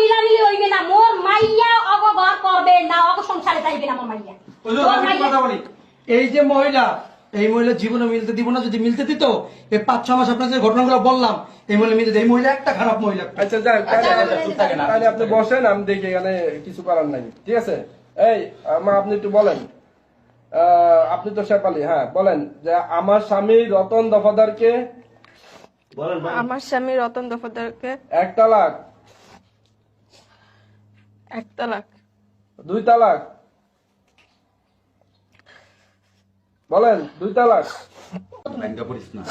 মিলামিলি হইবে না মোর মাইয়া অগ ঘর করবে না অগ সংসারে যাইবে না মোর মাইয়া কথা বলি এই যে মহিলা এই মহিলা জীবনে মিলতে দিব না যদি মিলতে দিত এই 5-6 মাস আপনার যে ঘটনাগুলো বললাম এই মহিলা মিলতে এই মহিলা একটা খারাপ মহিলা আচ্ছা যান তাহলে আপনি বসেন আমি দেখি এখানে কিছু করার নাই ঠিক আছে এই মা আপনি একটু বলেন আপনি তো শেফালি হ্যাঁ বলেন যে আমার স্বামী রতন দফাদারকে আমার স্বামী রতন দফাদারকে 1 তালাক 1 তালাক 2 তালাক বলেন 2 তালাক ব্যাংকে পড়িস না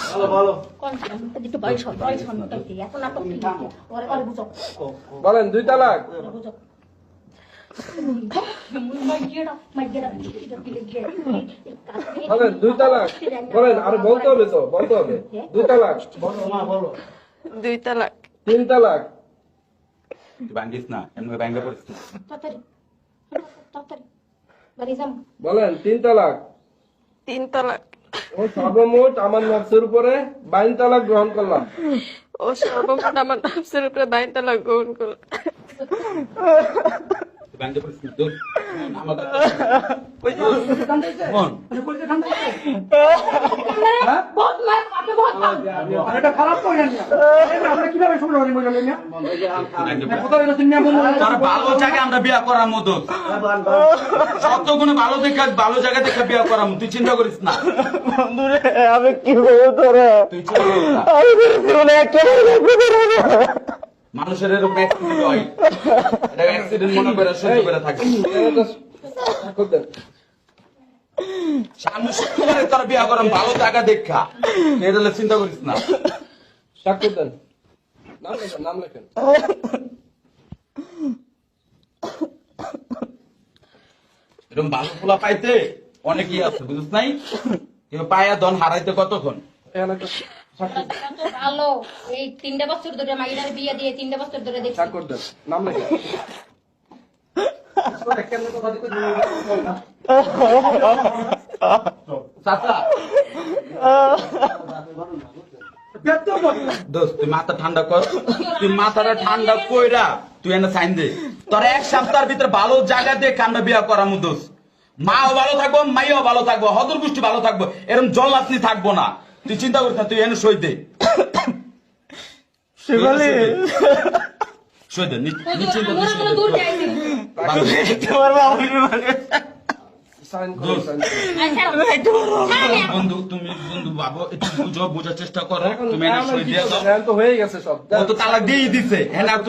একটু বয়স হইতে এখন আপনি ওরে ওরে বুঝো বলেন 2 তালাক বলেন 2 তালাক বলেন আরে বলতে হবে তো বলতে হবে 2 তালাক বলো মা বলো 2 তালাক 3 তালাক তুই ব্যাংকিস না এমনি ব্যাংকে পড়িস না বলেন 3 তালাক 3 তালাক ও সর্বমোট আমার নফসের উপরে 22 তালাক গ্রহণ করলাম ও সর্বমোট আমার নফসের উপরে 22 তালাক গ্রহণ করল ব্যাংকে পড়িস না দূর আমাদের এটা খারাপ করে না আমরা কিভাবে শুনলাম এই মহিলা নিয়ে কথা বলে তুমি তোর ভালো জায়গায় আমরা বিয়া করার মতো সত্য কোনো ভালো জায়গা দেখে বিয়া করার মতো তুই চিন্তা করিস না বন্ধুরে আমি কি বলবো তোরা তুই চিন্তা করিস না আমি জীবনে একটা মানুষের এরকম অ্যাক্সিডেন্ট হয় এটা অ্যাক্সিডেন্ট মনে করে সহ্য করে থাকে সামনে শুক্রবারে তোর বিয়া করাম ভালো জায়গা দেখা এটা হলে চিন্তা করিস না স্বাক্ষর দেন নাম লেখেন এরকম ভালো ফুলা পাইতে অনেকই আছে বুঝিস নাই কিন্তু পায়া দন হারাইতে কতক্ষণ এখানে একটা ভালো এই 3 বছর ধরে মাইয়ার বিয়ে দিয়ে 3 বছর ধরে দেখছি স্বাক্ষর দেন নাম লেখেন চাচা দোস্ত তুই মাথা ঠান্ডা কর তুই মাথাটা ঠান্ডা কইরা তুই এনে সাইন দে তোর 1 সপ্তাহের ভিতরে ভালো জায়গা দিয়ে কান্না বিয়া করামু দোস্ত মাও ভালো থাকবো মাইও ভালো থাকবো হদর গোষ্ঠী ভালো থাকবো এরকম জল্লাসনি থাকবো না তুই চিন্তা করিস না তুই এনে সই দে শিবালি সই দে নিশ্চিন্ত দূর যাইনি তোমার বাবা মানে সাইন করুন বন্ধু তুমি বন্ধু বাবু একটু বুঝার চেষ্টা করো তুমি এনে সই দিয়ে দাও তো হয়ে গেছে সব ও তো তালাক দিয়ে দিছে হ্যাঁ